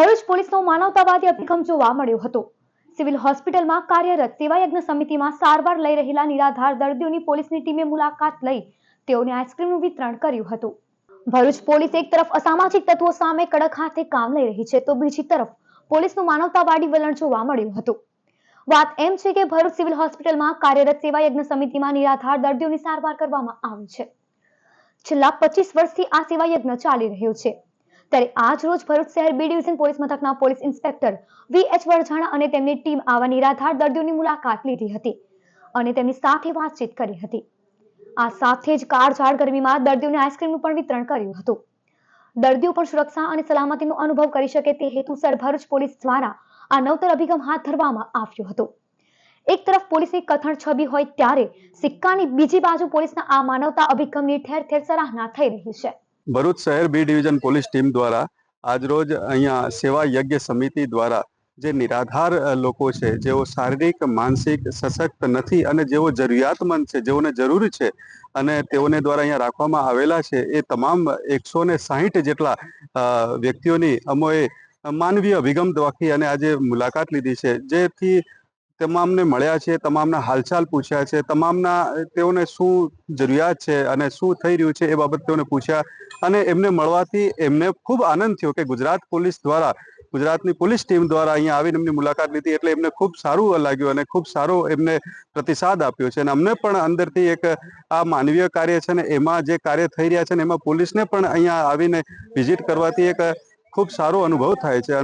ભરૂચ પોલીસનો માનવતાવાદી અભિગમ જોવા મળ્યો હતો। સિવિલ હોસ્પિટલમાં કાર્યરત સેવાયજ્ઞ સમિતિમાં સારવાર લઈ રહેલા નિરાધાર દર્દીઓની પોલીસની ટીમે મુલાકાત લઈ તેઓને આઈસ્ક્રીમનું વિતરણ કર્યું હતું। ભરૂચ પોલીસ એક તરફ અસામાજિક તત્વો સામે કડક હાથે કામ લઈ રહી છે તો બીજી તરફ પોલીસનું માનવતાવાદી વલણ જોવા મળ્યું હતું। વાત એમ છે કે ભરૂચ સિવિલ હોસ્પિટલમાં કાર્યરત સેવાયજ્ઞ સમિતિમાં નિરાધાર દર્દીઓની સારવાર કરવામાં આવી છે। છેલ્લા 25 વર્ષથી આ સેવાયજ્ઞ ચાલી રહ્યો છે। ત્યારે આજ રોજ ભરૂચ શહેર બી ડિવિઝન પોલીસ મથકના પોલીસ ઇન્સ્પેક્ટર વી.એચ. વરજાણા અને તેમની ટીમ આવા નિરાધાર દર્દીઓની મુલાકાત લીધી હતી અને તેમની સાથે વાતચીત કરી હતી। આ સાથે જ કાળઝાળ ગરમીમાં દર્દીઓને આઈસ્ક્રીમનું પણ વિતરણ કર્યું હતું। દર્દીઓ પણ સુરક્ષા અને સલામતીનો અનુભવ કરી શકે તે હેતુસર ભરૂચ પોલીસ દ્વારા આ નવતર અભિગમ હાથ ધરવામાં આવ્યો હતો। એક તરફ પોલીસની કથન છબી હોય ત્યારે સિક્કાની બીજી બાજુ પોલીસના આ માનવતા અભિગમની ઠેર ઠેર સરાહના થઈ રહી છે। ભરૂચ શહેર બી ડિવિઝન પોલીસ ટીમ દ્વારા આજરોજ અહીંયા સેવા યજ્ઞ સમિતિ દ્વારા જે નિરાધાર લોકો છે, જેઓ શારીરિક માનસિક સશક્ત નથી અને જેઓ જરૂરિયાતમંદ છે, જેઓને જરૂર છે અને તેઓને દ્વારા અહીંયા રાખવામાં આવેલા છે, એ તમામ 160 જેટલા વ્યક્તિઓની અમોએ માનવીય અભિગમ દવાથી અને આજે મુલાકાત લીધી છે, જેથી તમામને મળ્યા છે, તમામના હાલચાલ પૂછ્યા છે, તમામના તેઓને શું જરૂરિયાત છે અને શું થઈ રહ્યું છે એ બાબત તેઓને પૂછ્યા અને એમને મળવાથી એમને ખૂબ આનંદ થયો કે ગુજરાત પોલીસ દ્વારા, ગુજરાતની પોલીસ ટીમ દ્વારા અહીંયા આવીને એમની મુલાકાત લીધી એટલે એમને ખૂબ સારું લાગ્યું અને ખૂબ સારો એમને પ્રતિસાદ આપ્યો છે અને અમને પણ અંદરથી એક આ માનવીય કાર્ય છે ને એમાં જે કાર્ય થઈ રહ્યા છે ને એમાં પોલીસને પણ અહીંયા આવીને વિઝિટ કરવાથી એક ખૂબ સારો અનુભવ થાય છે।